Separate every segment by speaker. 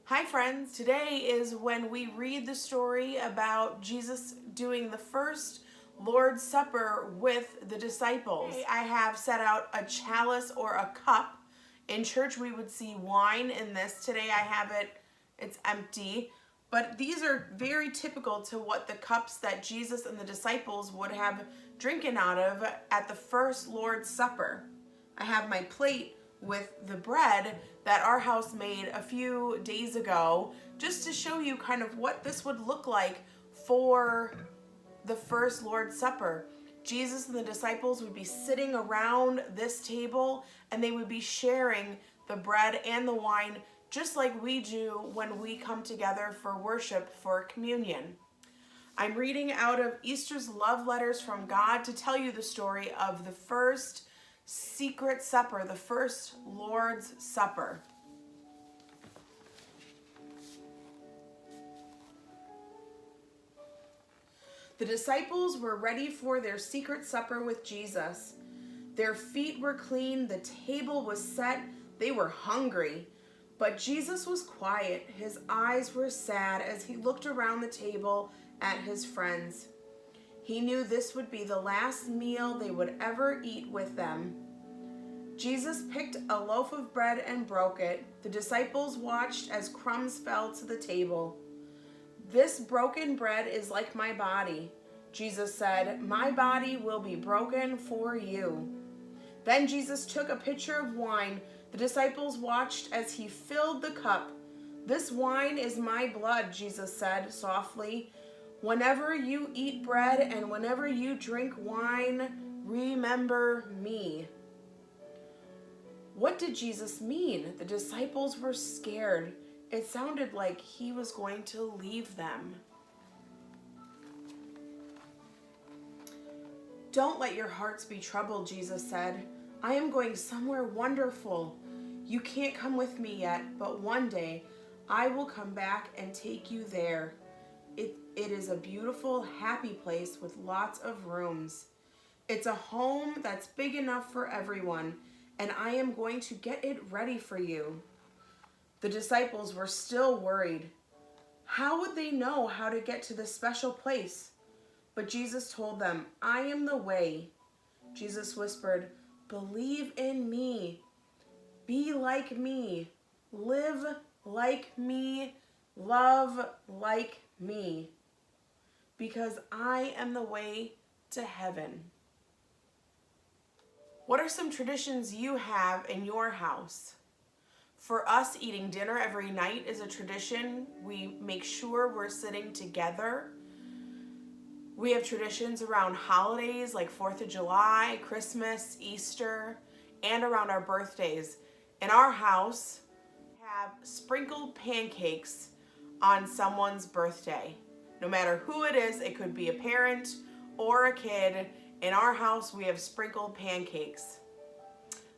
Speaker 1: Hi friends, today is when we read the story about Jesus doing the first Lord's Supper with the disciples. Today I have set out a chalice or a cup. In church we would see wine in this. Today I have it's empty. But these are very typical to what the cups that Jesus and the disciples would have drinking out of at the first Lord's Supper. I have my plate with the bread that our house made a few days ago, just to show you kind of what this would look like for the first Lord's Supper. Jesus and the disciples would be sitting around this table and they would be sharing the bread and the wine just like we do when we come together for worship for communion. I'm reading out of Easter's Love Letters from God to tell you the story of the first secret supper, the first Lord's Supper. The disciples were ready for their secret supper with Jesus. Their feet were clean, the table was set, they were hungry. But Jesus was quiet. His eyes were sad as he looked around the table at his friends. He knew this would be the last meal they would ever eat with them. Jesus picked a loaf of bread and broke it. The disciples watched as crumbs fell to the table. "This broken bread is like my body," Jesus said. "My body will be broken for you." Then Jesus took a pitcher of wine. The disciples watched as he filled the cup. "This wine is my blood," Jesus said softly. "Whenever you eat bread and whenever you drink wine, remember me." What did Jesus mean? The disciples were scared. It sounded like he was going to leave them. "Don't let your hearts be troubled," Jesus said. "I am going somewhere wonderful. You can't come with me yet, but one day I will come back and take you there. It is a beautiful, happy place with lots of rooms. It's a home that's big enough for everyone, and I am going to get it ready for you." The disciples were still worried. How would they know how to get to this special place? But Jesus told them, "I am the way." Jesus whispered, "Believe in me. Be like me. Live like me. Love like me. Because I am the way to heaven." What are some traditions you have in your house? For us, eating dinner every night is a tradition. We make sure we're sitting together. We have traditions around holidays like 4th of July, Christmas, Easter, and around our birthdays. In our house, we have sprinkled pancakes on someone's birthday. No matter who it is, it could be a parent or a kid. In our house, we have sprinkled pancakes.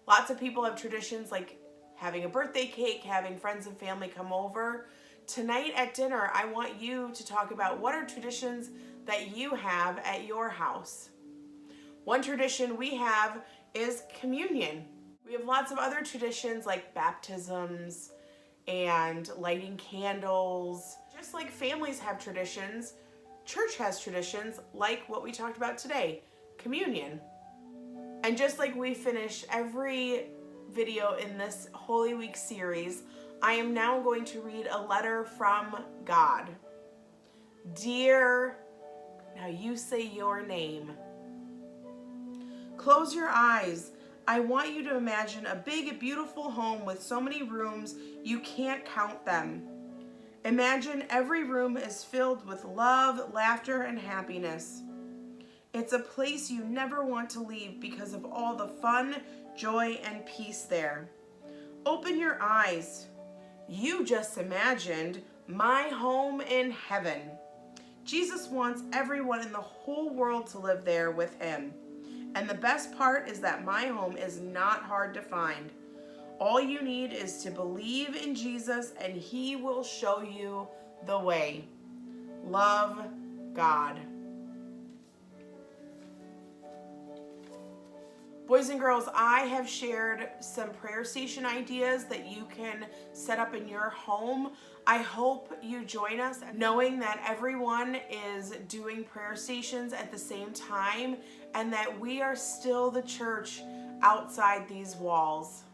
Speaker 1: Lots of people have traditions like having a birthday cake, having friends and family come over. Tonight at dinner, I want you to talk about what are traditions that you have at your house. One tradition we have is communion. We have lots of other traditions like baptisms and lighting candles. Just like families have traditions, church has traditions like what we talked about today, communion. And just like we finish every video in this Holy Week series, I am now going to read a letter from God. Dear, now you say your name. Close your eyes. I want you to imagine a big, beautiful home with so many rooms you can't count them. Imagine every room is filled with love, laughter, and happiness. It's a place you never want to leave because of all the fun, joy, and peace there. Open your eyes. You just imagined my home in heaven. Jesus wants everyone in the whole world to live there with him. And the best part is that my home is not hard to find. All you need is to believe in Jesus and he will show you the way. Love, God. Boys and girls, I have shared some prayer station ideas that you can set up in your home. I hope you join us, knowing that everyone is doing prayer stations at the same time and that we are still the church outside these walls.